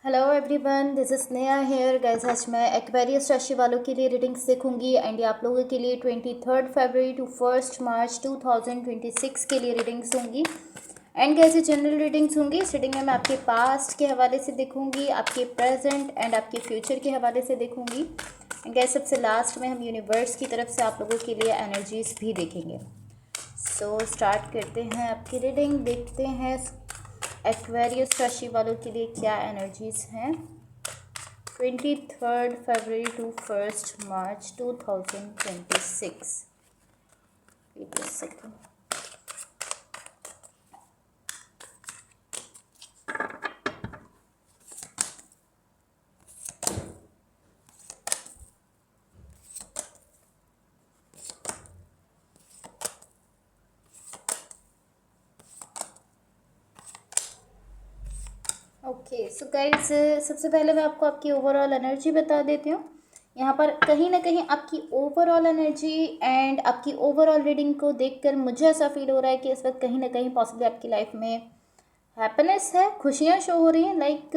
Hello everyone, this is Sneha hair guys. आज मैं Aquarius राशि वालों के लिए रीडिंग्स देखूंगी एंड ये आप लोगों के लिए 23 फरवरी टू 1 मार्च 2026 के लिए रीडिंग्स होंगी। एंड कैसे जनरल रीडिंग्स होंगी। इस रीडिंग में मैं आपके पास्ट के हवाले से देखूंगी, आपके प्रेजेंट एंड आपके फ्यूचर के हवाले से देखूंगी। एंड कैसे सबसे लास्ट में हम यूनिवर्स की तरफ से आप लोगों के लिए एनर्जीज भी देखेंगे। सो स्टार्ट करते हैं आपकी रीडिंग। देखते हैं एक्वेरियस राशि वालों के लिए क्या एनर्जीज हैं 23 फरवरी टू 1 मार्च 2026। Wait a second. Okay so guys, सबसे पहले मैं आपको आपकी ओवरऑल एनर्जी बता देती हूँ। यहाँ पर कहीं ना कहीं आपकी ओवरऑल एनर्जी एंड आपकी ओवरऑल रीडिंग को देखकर मुझे ऐसा फील हो रहा है कि इस वक्त कहीं ना कहीं पॉसिबली आपकी लाइफ में हैप्पीनेस है, खुशियाँ शो हो रही हैं। लाइक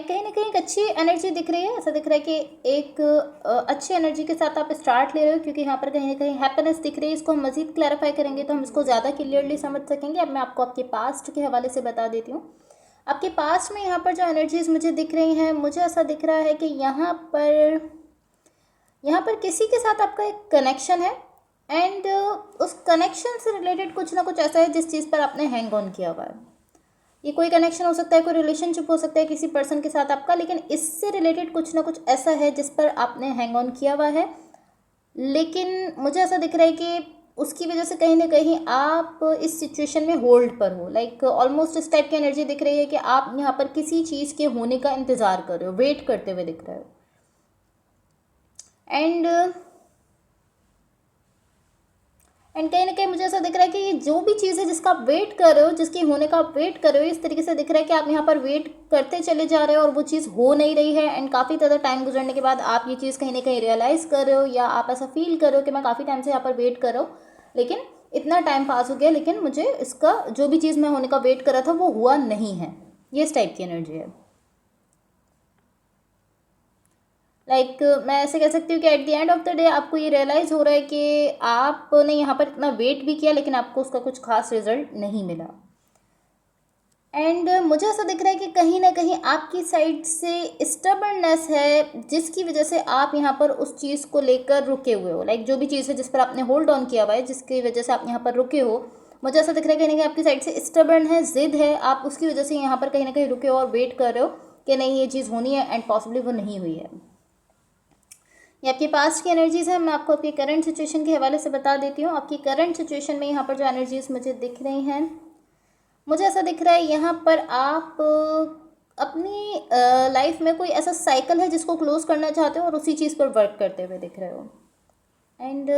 कहीं ना कहीं एक अच्छी एनर्जी दिख रही है। ऐसा दिख रहा है कि एक अच्छी एनर्जी के साथ आप स्टार्ट ले रहे हो, क्योंकि यहाँ पर कहीं ना कहीं हैप्पीनेस दिख रही है। इसको हम मजीद क्लैरिफाई करेंगे तो हम इसको ज़्यादा क्लियरली समझ सकेंगे। अब मैं आपको आपके पास्ट के हवाले से बता देती हूँ। आपके पास्ट में यहाँ पर जो एनर्जीज मुझे दिख रही हैं, मुझे ऐसा दिख रहा है कि यहाँ पर किसी के साथ आपका एक कनेक्शन है एंड उस कनेक्शन से रिलेटेड कुछ ना कुछ ऐसा है जिस चीज़ पर आपने हैंग ऑन किया हुआ है। ये कोई कनेक्शन हो सकता है, कोई रिलेशनशिप हो सकता है किसी पर्सन के साथ आपका, लेकिन इससे रिलेटेड कुछ ना कुछ ऐसा है जिस पर आपने हैंग ऑन किया हुआ है। लेकिन मुझे ऐसा दिख रहा है कि उसकी वजह से कहीं ना कहीं आप इस सिचुएशन में होल्ड पर हो। लाइक ऑलमोस्ट इस टाइप की एनर्जी दिख रही है कि आप यहाँ पर किसी चीज़ के होने का इंतज़ार कर रहे हो, वेट करते हुए दिख रहे हो। एंड कहीं ना कहीं मुझे ऐसा दिख रहा है कि ये जो भी चीज़ है जिसका आप वेट कर रहे हो, जिसके होने का आप वेट कर रहे हो, इस तरीके से दिख रहा है कि आप यहाँ पर वेट करते चले जा रहे हो और वो चीज़ हो नहीं रही है। एंड काफ़ी ज़्यादा टाइम गुजरने के बाद आप ये चीज़ कहीं ना कहीं रियलाइज़ कर रहे हो, या आप ऐसा फील कर रहे हो कि मैं काफ़ी टाइम से यहाँ पर वेट कर रहा हूँ, लेकिन इतना टाइम पास हो गया, लेकिन मुझे इसका जो भी चीज़ मैं होने का वेट कर रहा था वो हुआ नहीं है। ये इस टाइप की एनर्जी है। मैं ऐसे कह सकती हूँ कि at the end of the day आपको ये रियलाइज़ हो रहा है कि आपने यहाँ पर इतना वेट भी किया लेकिन आपको उसका कुछ खास रिजल्ट नहीं मिला। एंड मुझे ऐसा दिख रहा है कि कहीं ना कहीं आपकी साइड से स्टबर्ननेस है, जिसकी वजह से आप यहाँ पर उस चीज़ को लेकर रुके हुए हो। जो भी चीज़ है जिस पर आपने होल्ड ऑन किया हुआ है, जिसकी वजह से आप यहाँ पर रुके हो, मुझे ऐसा दिख रहा है कहीं ना कहीं आपकी साइड से स्टबर्न है, जिद है, आप उसकी वजह से यहाँ पर कहीं ना कहीं रुके हो और वेट कर रहे हो कि नहीं ये चीज़ होनी है, एंड पॉसिबली वो नहीं हुई है। ये आपके पास्ट की एनर्जीज है। मैं आपको आपकी करंट सिचुएशन के हवाले से बता देती हूँ। आपकी करंट सिचुएशन में यहाँ पर जो एनर्जीज मुझे दिख रही हैं, मुझे ऐसा दिख रहा है यहाँ पर आप अपनी लाइफ में कोई ऐसा साइकिल है जिसको क्लोज करना चाहते हो और उसी चीज़ पर वर्क करते हुए दिख रहे हो। एंड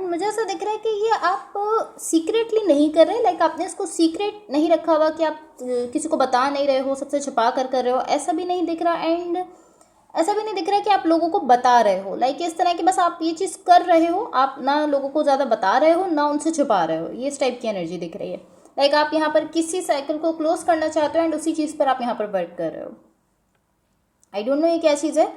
मुझे ऐसा दिख रहा है कि ये आप सीक्रेटली नहीं कर रहे। आपने इसको सीक्रेट नहीं रखा हुआ कि आप किसी को बता नहीं रहे हो, सबसे छुपा कर रहे हो, ऐसा भी नहीं दिख रहा। एंड ऐसा भी नहीं दिख रहा कि आप लोगों को बता रहे हो। इस तरह की बस आप ये चीज़ कर रहे हो, आप ना लोगों को ज़्यादा बता रहे हो ना उनसे छुपा रहे हो। ये इस टाइप की एनर्जी दिख रही है। आप यहाँ पर किसी साइकिल को क्लोज करना चाहते हो एंड उसी चीज़ पर आप यहाँ पर वर्क कर रहे हो। आई डोंट नो ये क्या चीज़ है,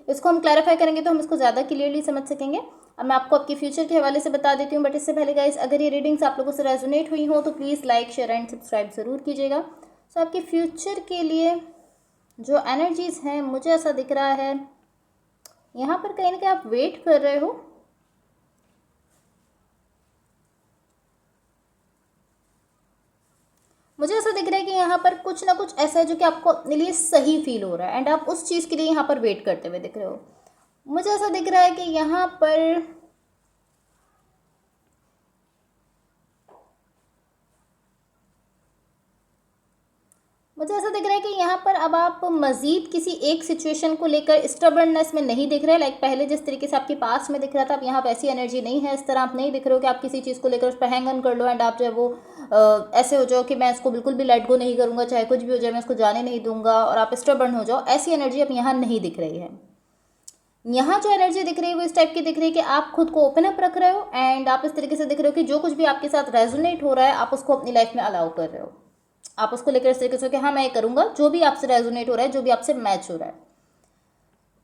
इसको हम क्लैरिफाई करेंगे तो हम इसको ज़्यादा क्लियरली समझ सकेंगे। अब मैं आपको आपके फ्यूचर के हवाले से बता देती हूँ, बट इससे पहले गाइस, अगर ये रीडिंग्स आप लोगों से रेजोनेट हुई हो तो please like, share and subscribe ज़रूर कीजिएगा। सो आपके फ्यूचर के लिए जो एनर्जीज़ हैं, मुझे ऐसा दिख रहा है यहाँ पर कहीं ना कहीं आप वेट कर रहे हो। मुझे ऐसा दिख रहा है कि यहाँ पर कुछ ना कुछ ऐसा है जो कि आपको अपने लिए सही फील हो रहा है एंड आप उस चीज़ के लिए यहाँ पर वेट करते हुए दिख रहे हो। मुझे ऐसा दिख रहा है कि यहाँ पर मुझे ऐसा दिख रहा है कि यहाँ पर अब आप मज़ीद किसी एक सिचुएशन को लेकर स्टबर्ननेस में नहीं दिख रहे। पहले जिस तरीके से आपके पास में दिख रहा था, अब यहाँ वैसी एनर्जी नहीं है। इस तरह आप नहीं दिख रहे हो कि आप किसी चीज़ को लेकर उस पर हैंग ऑन कर लो एंड आप जो है वो ऐसे हो जाओ कि मैं इसको बिल्कुल भी लेट गो नहीं करूँगा, चाहे कुछ भी हो जाए मैं इसको जाने नहीं दूंगा, और आप स्टबर्न हो जाओ। ऐसी एनर्जी अब यहाँ नहीं दिख रही है। यहाँ जो एनर्जी दिख रही है वो इस टाइप की दिख रही है कि आप खुद को ओपन अप रख रहे हो एंड आप इस तरीके से दिख रहे हो कि जो कुछ भी आपके साथ रेजोनेट हो रहा है आप उसको अपनी लाइफ में अलाउ कर रहे हो। आप उसको लेकर इस तरीके से कि हाँ मैं करूँगा, जो भी आपसे रेजोनेट हो रहा है, जो भी आपसे मैच हो रहा है।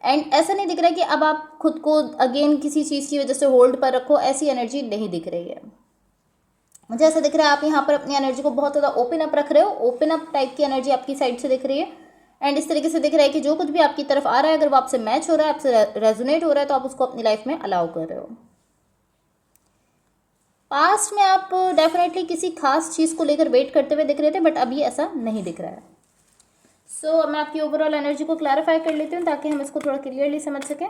एंड ऐसा नहीं दिख रहा है कि अब आप खुद को अगेन किसी चीज़ की वजह से होल्ड पर रखो, ऐसी एनर्जी नहीं दिख रही है। मुझे ऐसा दिख रहा है आप यहाँ पर अपनी एनर्जी को बहुत ज़्यादा ओपन अप रख रहे हो, ओपन अप टाइप की एनर्जी आपकी साइड से दिख रही है। एंड इस तरीके से दिख रहा है कि जो कुछ भी आपकी तरफ आ रहा है, अगर वो आपसे मैच हो रहा है, आपसे रेजोनेट हो रहा है, तो आप उसको अपनी लाइफ में अलाउ कर रहे हो। पास्ट में आप डेफिनेटली किसी खास चीज़ को लेकर वेट करते हुए दिख रहे थे, बट अभी ऐसा नहीं दिख रहा है। सो मैं आपकी ओवरऑल एनर्जी को क्लैरिफाई कर लेती हूँ ताकि हम इसको थोड़ा क्लियरली समझ सकें।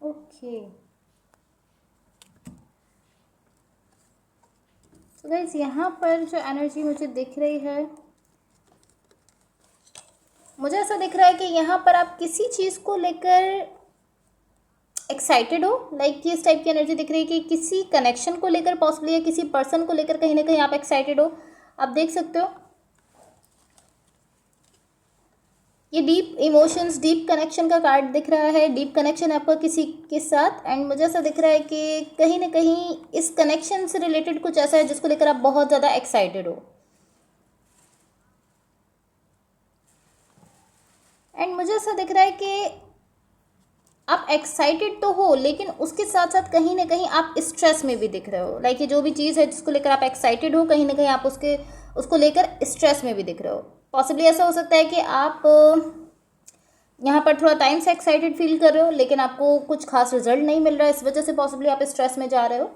ओके, तो गाइस यहाँ पर जो एनर्जी मुझे दिख रही है, मुझे ऐसा दिख रहा है कि यहाँ पर आप किसी चीज़ को लेकर एक्साइटेड हो। लाइक इस टाइप की एनर्जी दिख रही है कि किसी कनेक्शन को लेकर पॉसिबली, या किसी पर्सन को लेकर कहीं ना कहीं आप एक्साइटेड हो। आप देख सकते हो ये डीप इमोशंस, डीप कनेक्शन का कार्ड दिख रहा है। डीप कनेक्शन आपका किसी के साथ, एंड मुझे ऐसा दिख रहा है कि कहीं ना कहीं इस कनेक्शन से रिलेटेड कुछ ऐसा है जिसको लेकर आप बहुत ज़्यादा एक्साइटेड हो। एंड मुझे ऐसा दिख रहा है कि आप एक्साइटेड तो हो, लेकिन उसके साथ साथ कहीं ना कहीं आप स्ट्रेस में भी दिख रहे हो। लाइक ये जो भी चीज़ है जिसको लेकर आप एक्साइटेड हो, कहीं ना कहीं आप उसको लेकर स्ट्रेस में भी दिख रहे हो। पॉसिबली ऐसा हो सकता है कि आप यहाँ पर थोड़ा टाइम से एक्साइटेड फील कर रहे हो, लेकिन आपको कुछ खास रिजल्ट नहीं मिल रहा है, इस वजह से पॉसिबली आप स्ट्रेस में जा रहे हो।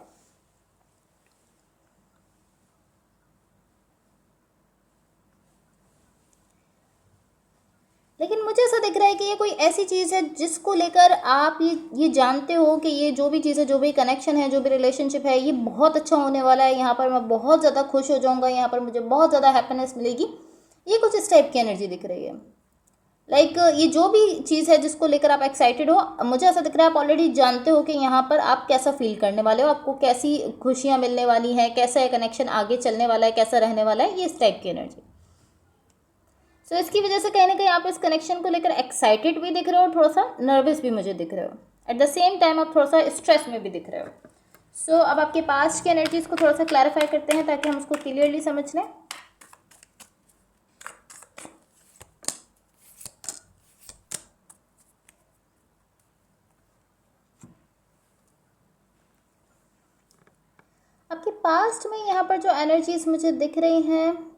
लेकिन मुझे ऐसा दिख रहा है कि ये कोई ऐसी चीज़ है जिसको लेकर आप ये जानते हो कि ये जो भी चीज़ है, जो भी कनेक्शन है, जो भी रिलेशनशिप है, ये बहुत अच्छा होने वाला है। यहाँ पर मैं बहुत ज़्यादा खुश हो जाऊँगा, यहाँ पर मुझे बहुत ज़्यादा हैप्पीनेस मिलेगी। ये कुछ इस टाइप की एनर्जी दिख रही है। लाइक ये जो भी चीज़ है जिसको लेकर आप एक्साइटेड हो, मुझे ऐसा दिख रहा है आप ऑलरेडी जानते हो कि यहाँ पर आप कैसा फील करने वाले हो, आपको कैसी खुशियाँ मिलने वाली हैं, कैसा ये कनेक्शन आगे चलने वाला है, कैसा रहने वाला है, ये इस टाइप की एनर्जी। सो इसकी वजह से कहीं ना कहीं आप इस कनेक्शन को लेकर एक्साइटेड भी दिख रहे हो, थोड़ा सा नर्वस भी मुझे दिख रहे हो। एट द सेम टाइम आप थोड़ा सा स्ट्रेस में भी दिख रहे हो। सो अब आपके पास्ट की एनर्जीज को थोड़ा सा क्लैरिफाई करते हैं ताकि हम उसको क्लियरली समझ लें। आपके पास्ट में यहाँ पर जो एनर्जीज मुझे दिख रही हैं,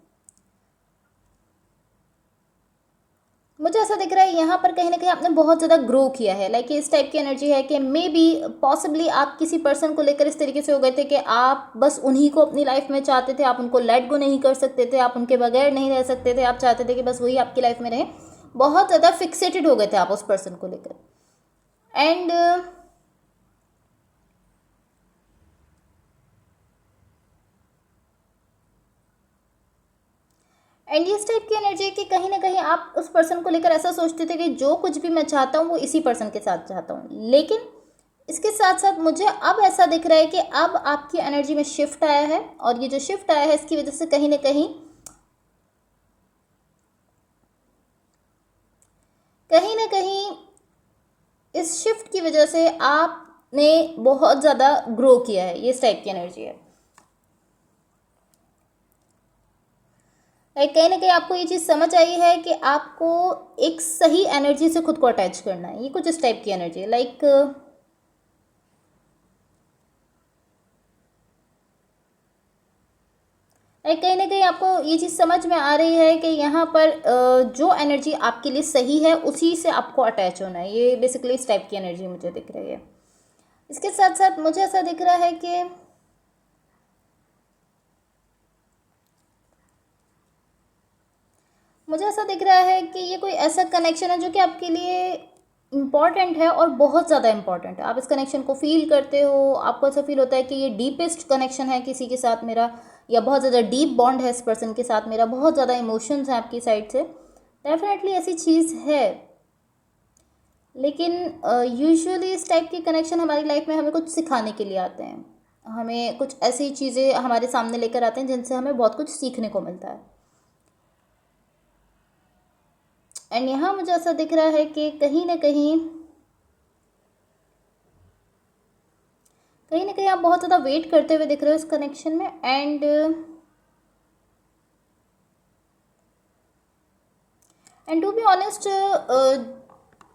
मुझे ऐसा दिख रहा है यहाँ पर कहीं ना कहीं आपने बहुत ज़्यादा ग्रो किया है। लाइक इस टाइप की एनर्जी है कि मे बी पॉसिबली आप किसी पर्सन को लेकर इस तरीके से हो गए थे कि आप बस उन्हीं को अपनी लाइफ में चाहते थे, आप उनको लेट गो नहीं कर सकते थे, आप उनके बगैर नहीं रह सकते थे, आप चाहते थे कि बस वही आपकी लाइफ में रहे। बहुत ज़्यादा फिक्सेटेड हो गए थे आप उस पर्सन को लेकर। एंड इस टाइप की एनर्जी है कि कहीं ना कहीं आप उस पर्सन को लेकर ऐसा सोचते थे कि जो कुछ भी मैं चाहता हूँ वो इसी पर्सन के साथ चाहता हूँ। लेकिन इसके साथ साथ मुझे अब ऐसा दिख रहा है कि अब आपकी एनर्जी में शिफ्ट आया है, और ये जो शिफ्ट आया है इसकी वजह से कहीं ना कहीं इस शिफ्ट की वजह से आपने बहुत ज़्यादा ग्रो किया है। ये इस टाइप की एनर्जी है। कहीं ना कहीं आपको ये चीज़ समझ आई है कि आपको एक सही एनर्जी से खुद को अटैच करना है। ये कुछ इस टाइप की एनर्जी है। लाइक कहीं ना कहीं आपको ये चीज़ समझ में आ रही है कि यहाँ पर जो एनर्जी आपके लिए सही है उसी से आपको अटैच होना है। ये बेसिकली इस टाइप की एनर्जी मुझे दिख रही है। इसके साथ साथ मुझे ऐसा दिख रहा है कि मुझे ऐसा दिख रहा है कि ये कोई ऐसा कनेक्शन है जो कि आपके लिए इम्पॉर्टेंट है, और बहुत ज़्यादा इम्पॉर्टेंट है। आप इस कनेक्शन को फील करते हो, आपको ऐसा फील होता है कि ये डीपेस्ट कनेक्शन है किसी के साथ मेरा, या बहुत ज़्यादा डीप बॉन्ड है इस पर्सन के साथ मेरा, बहुत ज़्यादा इमोशंस हैं आपकी साइड से। डेफिनेटली ऐसी चीज़ है। लेकिन यूजुअली इस टाइप के कनेक्शन हमारी लाइफ में हमें कुछ सिखाने के लिए आते हैं, हमें कुछ ऐसी चीज़ें हमारे सामने लेकर आते हैं जिनसे हमें बहुत कुछ सीखने को मिलता है। एंड यहाँ मुझे ऐसा दिख रहा है कि कहीं ना कहीं आप बहुत ज़्यादा वेट करते हुए दिख रहे हो इस कनेक्शन में। And to be honest,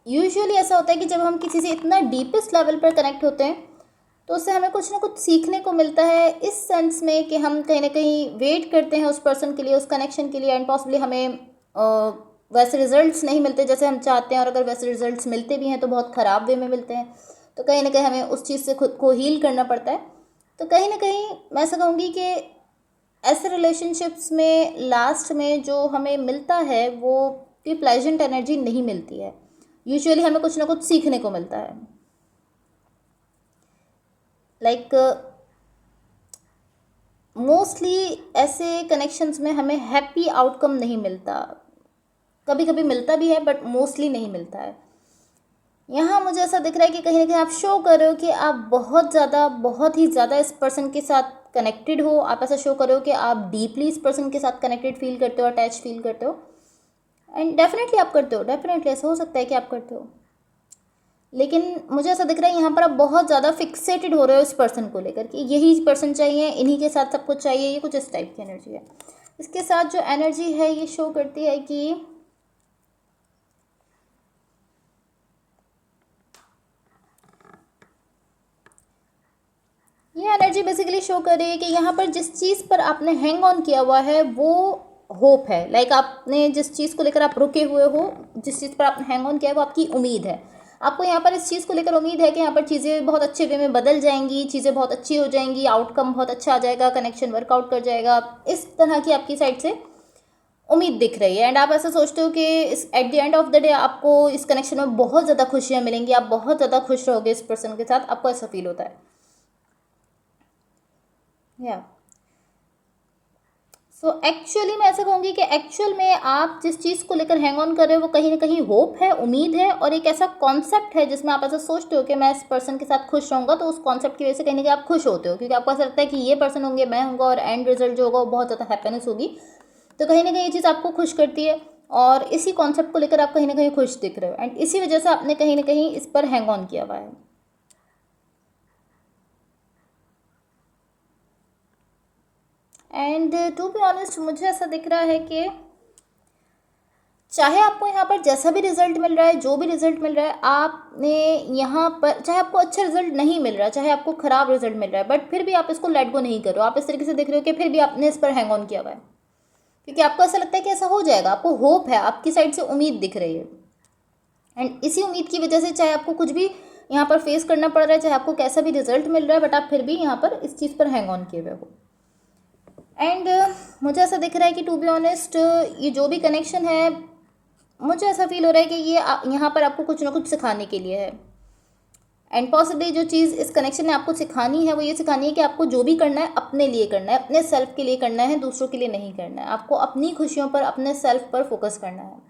usually ऐसा होता है कि जब हम किसी से इतना डीपेस्ट लेवल पर कनेक्ट होते हैं तो उससे हमें कुछ ना कुछ सीखने को मिलता है, इस सेंस में कि हम कहीं ना कहीं वेट करते हैं उस पर्सन के लिए, उस कनेक्शन के लिए, एंड पॉसिबली हमें वैसे रिजल्ट्स नहीं मिलते जैसे हम चाहते हैं, और अगर वैसे रिजल्ट्स मिलते भी हैं तो बहुत ख़राब वे में मिलते हैं, तो कहीं ना कहीं हमें उस चीज़ से खुद को हील करना पड़ता है। तो कहीं ना कहीं मैं ऐसा कहूँगी कि ऐसे रिलेशनशिप्स में लास्ट में जो हमें मिलता है वो कि प्लेजेंट एनर्जी नहीं मिलती है, यूजुअली हमें कुछ ना कुछ सीखने को मिलता है। लाइक मोस्टली ऐसे कनेक्शंस में हमें हैप्पी आउटकम नहीं मिलता, कभी कभी मिलता भी है बट मोस्टली नहीं मिलता है। यहाँ मुझे ऐसा दिख रहा है कि कहीं ना कहीं आप शो कर रहे हो कि आप बहुत ही ज़्यादा इस पर्सन के साथ कनेक्टेड हो, आप ऐसा शो कर रहे हो कि आप डीपली इस पर्सन के साथ कनेक्टेड फील करते हो, अटैच फील करते हो, एंड डेफिनेटली आप करते हो, डेफिनेटली ऐसा हो सकता है कि आप करते हो। लेकिन मुझे ऐसा दिख रहा है यहाँ पर आप बहुत ज़्यादा फिक्सेटेड हो रहे हो इस पर्सन को लेकर कि यही पर्सन चाहिए, इन्हीं के साथ सब कुछ चाहिए, ये कुछ इस टाइप की एनर्जी है। इसके साथ जो एनर्जी है ये शो करती है कि ये एनर्जी बेसिकली शो कर रही है कि यहाँ पर जिस चीज़ पर आपने हैंग ऑन किया हुआ है वो होप है। लाइक आपने जिस चीज़ को लेकर आप रुके हुए हो, जिस चीज़ पर आपने हैंग ऑन किया है वो आपकी उम्मीद है। आपको यहाँ पर इस चीज़ को लेकर उम्मीद है कि यहाँ पर चीज़ें बहुत अच्छे वे में बदल जाएंगी, चीज़ें बहुत अच्छी हो जाएंगी, आउटकम बहुत अच्छा आ जाएगा, कनेक्शन वर्कआउट कर जाएगा, इस तरह की आपकी साइड से उम्मीद दिख रही है। एंड आप ऐसा सोचते हो कि इस at the end of the day आपको इस कनेक्शन में बहुत ज़्यादा खुशियाँ मिलेंगी, आप बहुत ज़्यादा खुश रहोगे इस पर्सन के साथ, आपको ऐसा फील होता है। या सो एक्चुअली मैं ऐसा कहूँगी कि एक्चुअल में आप जिस चीज़ को लेकर हैंग ऑन कर रहे हो वो कहीं ना कहीं होप है, उम्मीद है, और एक ऐसा कॉन्सेप्ट है जिसमें आप ऐसा सोचते हो कि मैं इस पर्सन के साथ खुश रहूँगा, तो उस कॉन्सेप्ट की वजह से कहीं ना कहीं आप खुश होते हो, क्योंकि आपको ऐसा लगता है कि ये पर्सन होंगे, मैं होंगे, और एंड रिजल्ट जो होगा वो बहुत ज़्यादा हैप्पीनेस होगी। तो कहीं ना कहीं ये चीज़ आपको खुश करती है, और इसी कॉन्सेप्ट को लेकर आप कहीं ना कहीं खुश दिख रहे हो, एंड इसी वजह से आपने कहीं ना कहीं इस पर हैंग ऑन किया हुआ है। एंड टू बी ऑनेस्ट मुझे ऐसा दिख रहा है कि चाहे आपको यहाँ पर जैसा भी रिजल्ट मिल रहा है, जो भी रिजल्ट मिल रहा है, आपने यहाँ पर चाहे आपको अच्छा रिजल्ट नहीं मिल रहा है, चाहे आपको ख़राब रिजल्ट मिल रहा है, बट फिर भी आप इसको लेट गो नहीं कर रहे हो, आप इस तरीके से देख रहे हो कि फिर भी आपने इस पर हैंग ऑन किया हुआ है, क्योंकि आपको ऐसा लगता है कि ऐसा हो जाएगा, आपको होप है, आपकी साइड से उम्मीद दिख रही है। एंड इसी उम्मीद की वजह से चाहे आपको कुछ भी यहाँ पर फेस करना पड़ रहा है, चाहे आपको कैसा भी रिजल्ट मिल रहा है, बट आप फिर भी यहाँ पर इस चीज़ पर हैंग ऑन किए हुए हो। एंड मुझे ऐसा दिख रहा है कि टू बी ऑनेस्ट ये जो भी कनेक्शन है, मुझे ऐसा फील हो रहा है कि ये यहाँ पर आपको कुछ ना कुछ सिखाने के लिए है। एंड पॉसिबली जो चीज़ इस कनेक्शन ने आपको सिखानी है वो ये सिखानी है कि आपको जो भी करना है अपने लिए करना है, अपने सेल्फ के लिए करना है, दूसरों के लिए नहीं करना है। आपको अपनी खुशियों पर, अपने सेल्फ पर फोकस करना है।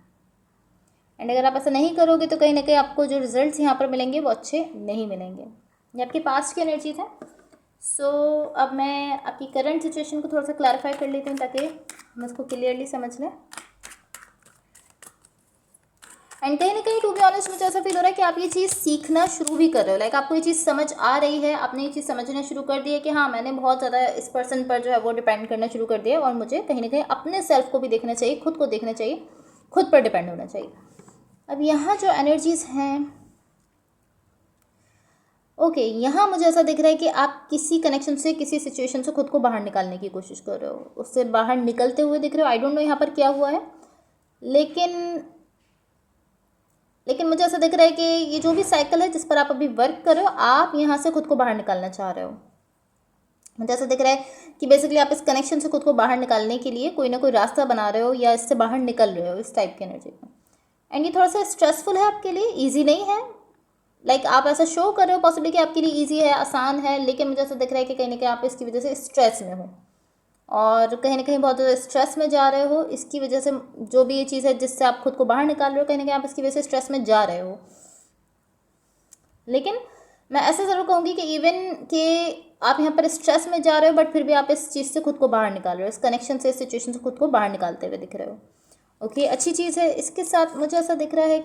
एंड अगर आप ऐसा नहीं करोगे तो कहीं ना कहीं आपको जो रिजल्ट्स यहाँ पर मिलेंगे वो अच्छे नहीं मिलेंगे। ये आपके पास्ट की एनर्जीज है। सो अब मैं आपकी करंट सिचुएशन को थोड़ा सा क्लैरिफाई कर लेती हूँ ताकि हम इसको क्लियरली समझ लें। एंड कहीं ना कहीं टू बी ऑनेस्ट मुझे ऐसा फील हो रहा है कि आप ये चीज़ सीखना शुरू भी कर रहे हो। लाइक आपको ये चीज़ समझ आ रही है, आपने ये चीज़ समझना शुरू कर दी है कि हाँ मैंने बहुत ज़्यादा इस पर्सन पर जो है वो डिपेंड करना शुरू कर दिया, और मुझे कहीं ना कहीं अपने सेल्फ को भी देखना चाहिए, खुद को देखना चाहिए, खुद पर डिपेंड होना चाहिए। अब यहाँ जो एनर्जीज़ हैं, ओके यहाँ मुझे ऐसा दिख रहा है कि आप किसी कनेक्शन से, किसी सिचुएशन से खुद को बाहर निकालने की कोशिश कर रहे हो, उससे बाहर निकलते हुए दिख रहे हो। आई डोंट नो यहाँ पर क्या हुआ है, लेकिन मुझे ऐसा दिख रहा है कि ये जो भी साइकिल है जिस पर आप अभी वर्क कर रहे हो, आप यहाँ से खुद को बाहर निकालना चाह रहे हो। मुझे ऐसा दिख रहा है कि बेसिकली आप इस कनेक्शन से खुद को बाहर निकालने के लिए कोई ना कोई रास्ता बना रहे हो या इससे बाहर निकल रहे हो, इस टाइप की एनर्जी में। एंड ये थोड़ा सा स्ट्रेसफुल है आपके लिए, ईजी नहीं है। लाइक आप ऐसा शो कर रहे हो पॉसिबली कि आपके लिए ईजी है, आसान है, लेकिन मुझे ऐसा दिख रहा है कि कहीं ना कहीं आप इसकी वजह से स्ट्रेस में हो, और कहीं ना कहीं बहुत ज़्यादा स्ट्रेस में जा रहे हो। इसकी वजह से जो भी ये चीज़ है जिससे आप खुद को बाहर निकाल रहे हो, कहीं ना कहीं आप इसकी वजह से स्ट्रेस में जा रहे हो। लेकिन मैं ऐसा ज़रूर कहूँगी कि इवन कि आप यहाँ पर स्ट्रेस में जा रहे हो, बट फिर भी आप इस चीज़ से खुद को बाहर निकाल रहे हो, इस कनेक्शन से, इस सिचुएशन से खुद को बाहर निकालते हुए दिख रहे हो। ओके, अच्छी चीज़ है। इसके साथ मुझे ऐसा दिख रहा है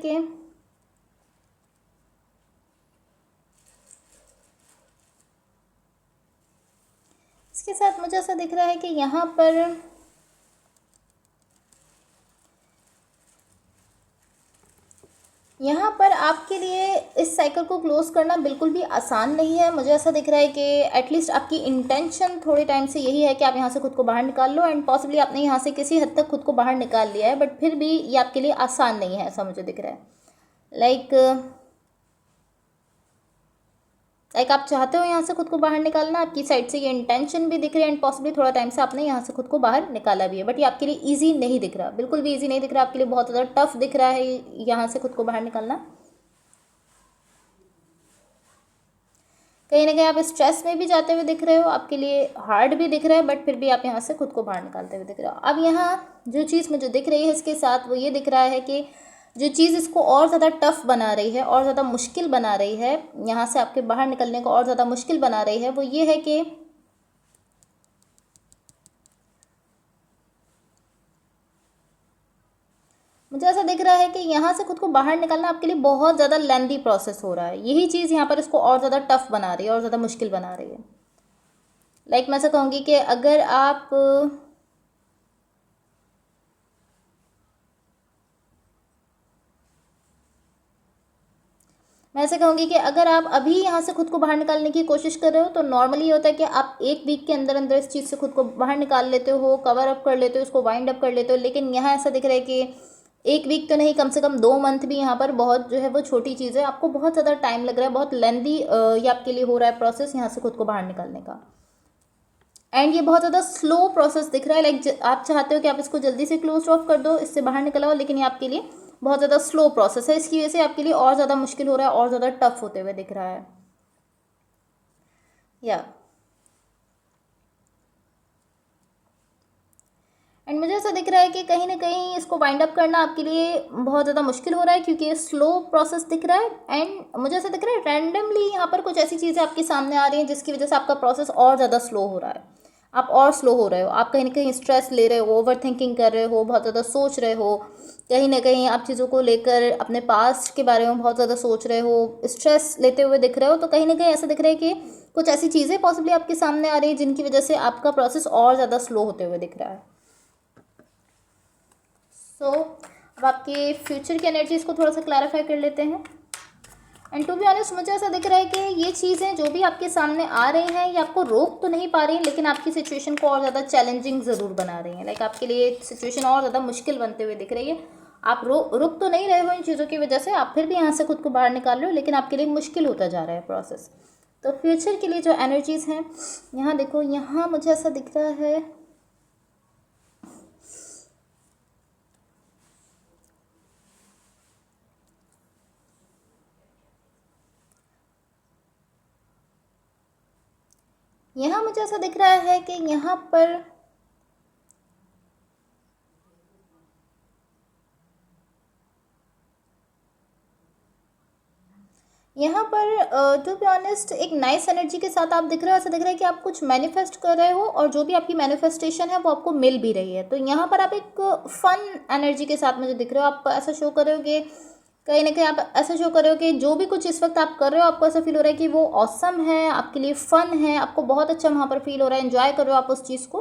कि यहाँ पर आपके लिए इस साइकिल को क्लोज करना बिल्कुल भी आसान नहीं है। मुझे ऐसा दिख रहा है कि एटलीस्ट आपकी इंटेंशन थोड़े टाइम से यही है कि आप यहाँ से खुद को बाहर निकाल लो, एंड पॉसिबली आपने यहाँ से किसी हद तक खुद को बाहर निकाल लिया है, बट फिर भी ये आपके लिए आसान नहीं है, ऐसा मुझे दिख रहा है। लाइक आप चाहते हो यहाँ से खुद को बाहर निकालना, आपकी साइड से ये इंटेंशन भी दिख रही है, एंड पॉसिबली थोड़ा टाइम से आपने यहाँ से खुद को बाहर निकाला भी है, बट ये आपके लिए ईजी नहीं दिख रहा, बिल्कुल भी ईजी नहीं दिख रहा, आपके लिए बहुत ज़्यादा टफ दिख रहा है यहाँ से खुद को बाहर निकालना। कहीं ना कहीं आप स्ट्रेस में भी जाते हुए दिख रहे हो, आपके लिए हार्ड भी दिख रहा है, बट फिर भी आप यहाँ से खुद को बाहर निकालते हुए दिख रहे हो। अब यहाँ जो चीज़ मुझे दिख रही है इसके साथ, वो ये दिख रहा है कि जो चीज़ इसको और ज़्यादा टफ बना रही है, और ज़्यादा मुश्किल बना रही है, यहाँ से आपके बाहर निकलने को और ज़्यादा मुश्किल बना रही है, वो ये है कि मुझे ऐसा दिख रहा है कि यहाँ से खुद को बाहर निकालना आपके लिए बहुत ज़्यादा लेंदी प्रोसेस हो रहा है। यही चीज़ यहाँ पर इसको और ज़्यादा टफ बना रही है, और ज़्यादा मुश्किल बना रही है। लाइक मैं ऐसा कहूँगी कि अगर आप मैं ऐसे कहूँगी कि अगर आप अभी यहाँ से खुद को बाहर निकालने की कोशिश कर रहे हो, तो नॉर्मली ये होता है कि आप एक वीक के अंदर अंदर इस चीज़ से खुद को बाहर निकाल लेते हो, कवर अप कर लेते हो, उसको वाइंड अप कर लेते हो। लेकिन यहाँ ऐसा दिख रहा है कि एक वीक तो नहीं, कम से कम 2 मंथ भी यहाँ पर बहुत जो है वो छोटी चीज़ है। आपको बहुत ज़्यादा टाइम लग रहा है, बहुत लेंदी ये आपके लिए हो रहा है प्रोसेस यहाँ से खुद को बाहर निकालने का, एंड ये बहुत ज़्यादा स्लो प्रोसेस दिख रहा है। लाइक आप चाहते हो कि आप इसको जल्दी से क्लोज ऑफ कर दो, इससे बाहर निकल आओ, लेकिन ये आपके लिए बहुत ज़्यादा स्लो प्रोसेस है। इसकी वजह से आपके लिए और ज़्यादा मुश्किल हो रहा है, और ज़्यादा टफ होते हुए दिख रहा है। या एंड मुझे ऐसा दिख रहा है कि कहीं ना कहीं इसको वाइंड अप करना आपके लिए बहुत ज़्यादा मुश्किल हो रहा है, क्योंकि ये स्लो प्रोसेस दिख रहा है। एंड मुझे ऐसा दिख रहा है रैंडमली यहाँ पर कुछ ऐसी चीज़ें आपके सामने आ रही हैं जिसकी वजह से आपका प्रोसेस और ज़्यादा स्लो हो रहा है, आप और स्लो हो रहे हो, आप कहीं ना कहीं स्ट्रेस ले रहे हो, ओवर थिंकिंग कर रहे हो, बहुत ज़्यादा सोच रहे हो, कहीं ना कहीं आप चीज़ों को लेकर अपने पास्ट के बारे में बहुत ज़्यादा सोच रहे हो, स्ट्रेस लेते हुए दिख रहे हो। तो कहीं ना कहीं ऐसा दिख रहा है कि कुछ ऐसी चीज़ें पॉसिबली आपके सामने आ रही हैं जिनकी वजह से आपका प्रोसेस और ज़्यादा स्लो होते हुए दिख रहा है। अब आपके फ्यूचर की एनर्जीज़ को थोड़ा सा क्लैरिफाई कर लेते हैं। एंड टू बी ऑनेस्ट मुझे ऐसा दिख रहा है कि ये चीज़ें जो भी आपके सामने आ रही हैं, ये आपको रोक तो नहीं पा रही हैं, लेकिन आपकी सिचुएशन को और ज़्यादा चैलेंजिंग ज़रूर बना रही हैं। लाइक आपके लिए सिचुएशन और ज़्यादा मुश्किल बनते हुए दिख रही है। आप रुक तो नहीं रहे हो इन चीज़ों की वजह से, आप फिर भी यहाँ से खुद को बाहर निकाल रहे हो, लेकिन आपके लिए मुश्किल होता जा रहा है प्रोसेस। तो फ्यूचर के लिए जो एनर्जीज़ हैं, यहाँ देखो, यहाँ मुझे ऐसा दिख रहा है मुझे ऐसा दिख रहा है कि यहाँ पर टू बी ऑनेस्ट एक नाइस एनर्जी के साथ आप दिख रहे हो। ऐसा दिख रहा है कि आप कुछ मैनिफेस्ट कर रहे हो, और जो भी आपकी मैनिफेस्टेशन है वो आपको मिल भी रही है। तो यहाँ पर आप एक फन एनर्जी के साथ मुझे दिख रहे हो। आप ऐसा शो कर रहे हो कि कहीं ना कहीं आप ऐसा शो कर रहे हो कि जो भी कुछ इस वक्त आप कर रहे हो, आपको ऐसा फील हो रहा है कि वो ऑसम है, आपके लिए फ़न है, आपको बहुत अच्छा वहाँ पर फील हो रहा है, एंजॉय कर रहे हो आप उस चीज़ को।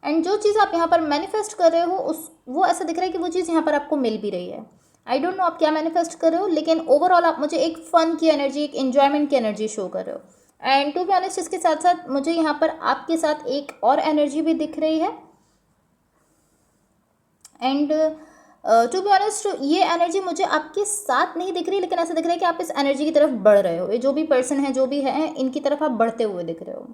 एंड जो चीज़ आप यहाँ पर मैनिफेस्ट कर रहे हो, वो ऐसा दिख रहा है कि वो चीज़ यहाँ पर आपको मिल भी रही है। आई डोंट नो आप क्या मैनिफेस्ट कर रहे हो, लेकिन ओवरऑल आप मुझे एक फ़न की एनर्जी, एक इन्जॉयमेंट की एनर्जी शो कर रहे हो। एंड टू बी ऑनेस्ट इसके साथ साथ मुझे यहाँ पर आपके साथ एक और एनर्जी भी दिख रही है। एंड टू बी ऑनेस्ट ये एनर्जी मुझे आपके साथ नहीं दिख रही, लेकिन ऐसा दिख रहा है कि आप इस एनर्जी की तरफ बढ़ रहे हो। ये जो भी पर्सन है, जो भी है, इनकी तरफ आप बढ़ते हुए दिख रहे हो।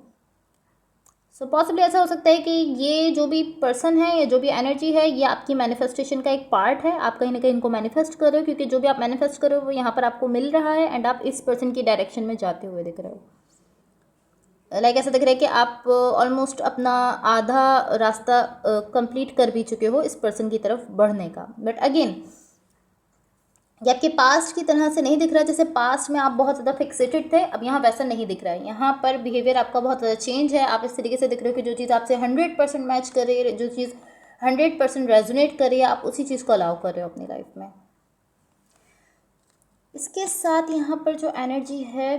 सो पॉसिबली ऐसा हो सकता है कि ये जो भी पर्सन है या जो भी एनर्जी है, ये आपकी मैनिफेस्टेशन का एक पार्ट है। आप कहीं ना कहीं इनको मैनिफेस्ट कर रहे हो, क्योंकि जो भी आप मैनिफेस्ट कर रहे हो वो यहाँ पर आपको मिल रहा है, एंड आप इस पर्सन की डायरेक्शन में जाते हुए दिख रहे हो। लाइक ऐसा दिख रहा है कि आप ऑलमोस्ट अपना आधा रास्ता कंप्लीट कर भी चुके हो इस पर्सन की तरफ बढ़ने का। बट अगेन ये आपके पास्ट की तरह से नहीं दिख रहा है। जैसे पास्ट में आप बहुत ज़्यादा फिक्सेटेड थे, अब यहाँ वैसा नहीं दिख रहा है। यहाँ पर बिहेवियर आपका बहुत ज़्यादा चेंज है। आप इस तरीके से दिख रहे हो कि जो चीज़ आपसे 100% मैच कर रही है, जो चीज़ 100% रेजोनेट कर रही है, आप उसी चीज़ को अलाउ कर रहे हो अपनी लाइफ में। इसके साथ यहाँ पर जो एनर्जी है,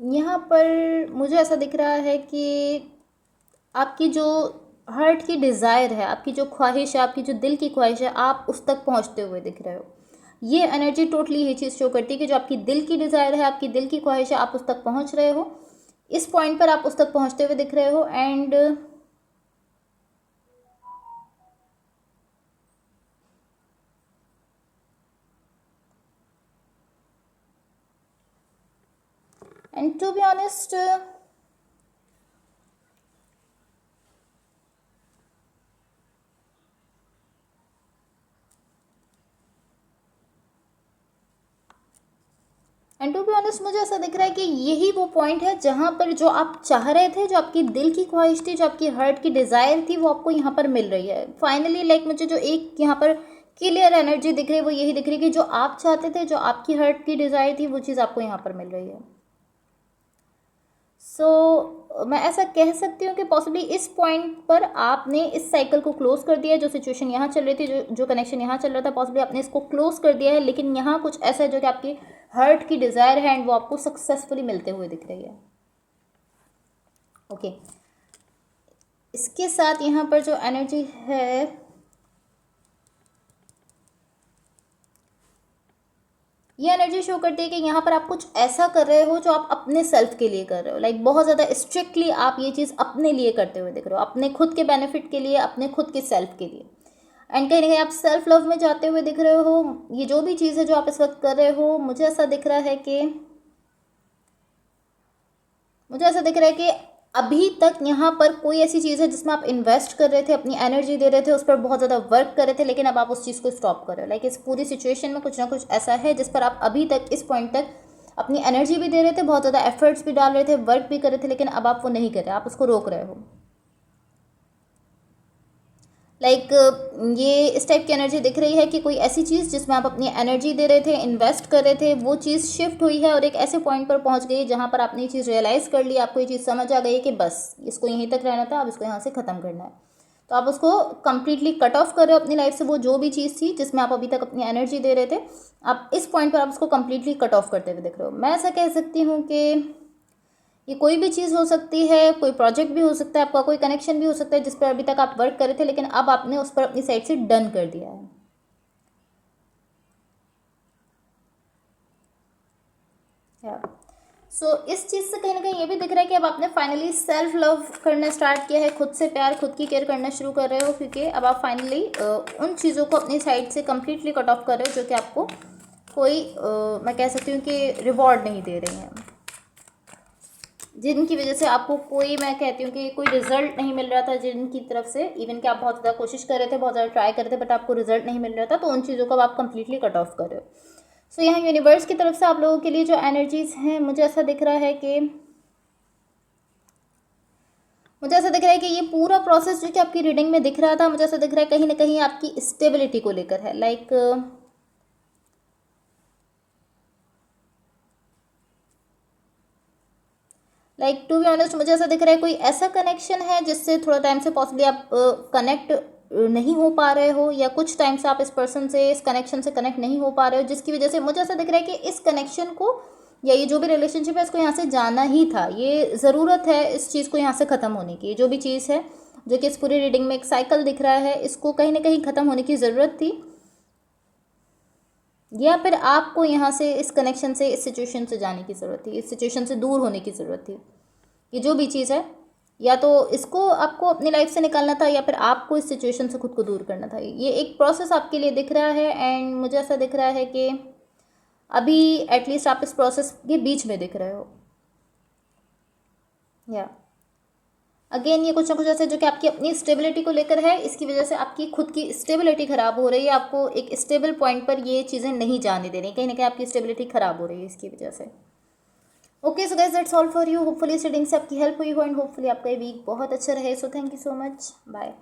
यहाँ पर मुझे ऐसा दिख रहा है कि आपकी जो हार्ट की डिज़ायर है, आपकी जो ख्वाहिश है, आपकी जो दिल की ख्वाहिश है, आप उस तक पहुँचते हुए दिख रहे हो। ये एनर्जी टोटली ये चीज़ शो करती है कि जो आपकी दिल की डिज़ायर है, आपकी दिल की ख्वाहिश है, आप उस तक पहुँच रहे हो। इस पॉइंट पर आप उस तक पहुँचते हुए दिख रहे हो। एंड टू बी ऑनेस्ट, मुझे ऐसा दिख रहा है कि यही वो पॉइंट है जहाँ पर जो आप चाह रहे थे, जो आपकी दिल की ख्वाहिश थी, जो आपकी हार्ट की डिज़ायर थी, वो आपको यहाँ पर मिल रही है फाइनली। लाइक मुझे जो एक यहाँ पर क्लियर एनर्जी दिख रही है वो यही दिख रही है कि जो आप चाहते थे, जो आपकी हार्ट की डिज़ायर थी, वो चीज़ आपको यहाँ पर मिल रही है। मैं ऐसा कह सकती हूँ कि पॉसिबली इस पॉइंट पर आपने इस साइकिल को क्लोज कर दिया है। जो सिचुएशन यहाँ चल रही थी, जो कनेक्शन यहाँ चल रहा था, पॉसिबली आपने इसको क्लोज कर दिया है। लेकिन यहाँ कुछ ऐसा है जो कि आपकी हार्ट की डिज़ायर है एंड वो आपको सक्सेसफुली मिलते हुए दिख रही है। ओके, इसके साथ यहाँ पर जो एनर्जी है, ये एनर्जी शो करती है कि यहाँ पर आप कुछ ऐसा कर रहे हो जो आप अपने सेल्फ के लिए कर रहे हो। लाइक बहुत ज़्यादा स्ट्रिक्टली आप ये चीज़ अपने लिए करते हुए दिख रहे हो, अपने खुद के बेनिफिट के लिए, अपने खुद के सेल्फ के लिए। एंड कहीं ना कहीं आप सेल्फ लव में जाते हुए दिख रहे हो। ये जो भी चीज़ है जो आप इस वक्त कर रहे हो, मुझे ऐसा दिख रहा है कि अभी तक यहाँ पर कोई ऐसी चीज़ है जिसमें आप इन्वेस्ट कर रहे थे, अपनी एनर्जी दे रहे थे, उस पर बहुत ज़्यादा वर्क कर रहे थे, लेकिन अब आप उस चीज़ को स्टॉप कर रहे हो। लाइक इस पूरी सिचुएशन में कुछ ना कुछ ऐसा है जिस पर आप अभी तक इस पॉइंट तक अपनी एनर्जी भी दे रहे थे, बहुत ज़्यादा एफर्ट्स भी डाल रहे थे, वर्क भी कर रहे थे, लेकिन अब आप वो नहीं कर रहे, आप उसको रोक रहे हो। लाइक ये इस टाइप की एनर्जी दिख रही है कि कोई ऐसी चीज़ जिसमें आप अपनी एनर्जी दे रहे थे, इन्वेस्ट कर रहे थे, वो चीज़ शिफ्ट हुई है और एक ऐसे पॉइंट पर पहुंच गई जहां पर आपने ये चीज़ रियलाइज़ कर ली, आपको ये चीज़ समझ आ गई है कि बस इसको यहीं तक रहना था, अब इसको यहाँ से ख़त्म करना है। तो आप उसको कम्प्लीटली कट ऑफ कर रहे हो अपनी लाइफ से। वो जो भी चीज़ थी जिसमें आप अभी तक अपनी एनर्जी दे रहे थे, आप इस पॉइंट पर आप उसको कम्प्लीटली कट ऑफ करते हुए दिख रहे हो। मैं ऐसा कह सकती हूँ कि ये कोई भी चीज़ हो सकती है, कोई प्रोजेक्ट भी हो सकता है, आपका कोई कनेक्शन भी हो सकता है जिस पर अभी तक आप वर्क कर रहे थे, लेकिन अब आपने उस पर अपनी साइड से डन कर दिया है। इस चीज़ से कहीं ना कहीं ये भी दिख रहा है कि अब आपने फाइनली सेल्फ लव करना स्टार्ट किया है, खुद से प्यार, खुद की केयर करना शुरू कर रहे हो, क्योंकि अब आप फाइनली उन चीज़ों को अपनी साइड से कम्प्लीटली कट ऑफ कर रहे हो जो कि आपको कोई मैं कह सकती हूँ कि रिवॉर्ड नहीं दे रही हैं, जिनकी वजह से आपको कोई, मैं कहती हूँ कि कोई रिजल्ट नहीं मिल रहा था जिनकी तरफ से। इवन कि आप बहुत ज़्यादा कोशिश कर रहे थे, बहुत ज़्यादा ट्राई कर रहे थे, बट आपको रिजल्ट नहीं मिल रहा था, तो उन चीज़ों को आप कंप्लीटली कट ऑफ कर रहे हो। यहाँ यूनिवर्स की तरफ से आप लोगों के लिए जो एनर्जीज़ हैं, मुझे ऐसा दिख रहा है कि ये पूरा प्रोसेस जो कि आपकी रीडिंग में दिख रहा था, मुझे ऐसा दिख रहा है कहीं ना कहीं आपकी स्टेबिलिटी को लेकर है। लाइक टू बी ऑनेस्ट, मुझे ऐसा दिख रहा है कोई ऐसा कनेक्शन है जिससे थोड़ा टाइम से पॉसिबली आप कनेक्ट नहीं हो पा रहे हो, या कुछ टाइम से आप इस पर्सन से, इस कनेक्शन से कनेक्ट नहीं हो पा रहे हो, जिसकी वजह से मुझे ऐसा दिख रहा है कि इस कनेक्शन को, या ये जो भी रिलेशनशिप है, इसको यहाँ से जाना ही था। ये ज़रूरत है इस चीज़ को यहाँ से ख़त्म होने की। जो भी चीज़ है जो कि इस पूरी रीडिंग में एक साइकिल दिख रहा है, इसको कहीं ना कहीं ख़त्म होने की ज़रूरत थी, या फिर आपको यहाँ से इस कनेक्शन से, इस सिचुएशन से जाने की ज़रूरत थी, इस सिचुएशन से दूर होने की ज़रूरत थी। ये जो भी चीज़ है, या तो इसको आपको अपनी लाइफ से निकालना था, या फिर आपको इस सिचुएशन से खुद को दूर करना था। ये एक प्रोसेस आपके लिए दिख रहा है, एंड मुझे ऐसा दिख रहा है कि अभी एटलीस्ट आप इस प्रोसेस के बीच में दिख रहे हो। या अगेन ये कुछ ना कुछ ऐसा जो कि आपकी अपनी स्टेबिलिटी को लेकर है, इसकी वजह से आपकी खुद की स्टेबिलिटी ख़राब हो रही है, आपको एक स्टेबल पॉइंट पर ये चीज़ें नहीं जाने दे रही, कहीं ना कहीं आपकी स्टेबिलिटी ख़राब हो रही है इसकी वजह से। Okay, so guys that's all for you. Hopefully इस रीडिंग से आपकी हेल्प हुई हो, एंड होपफुली आपका ये वीक बहुत अच्छा रहे। So thank you so much, bye.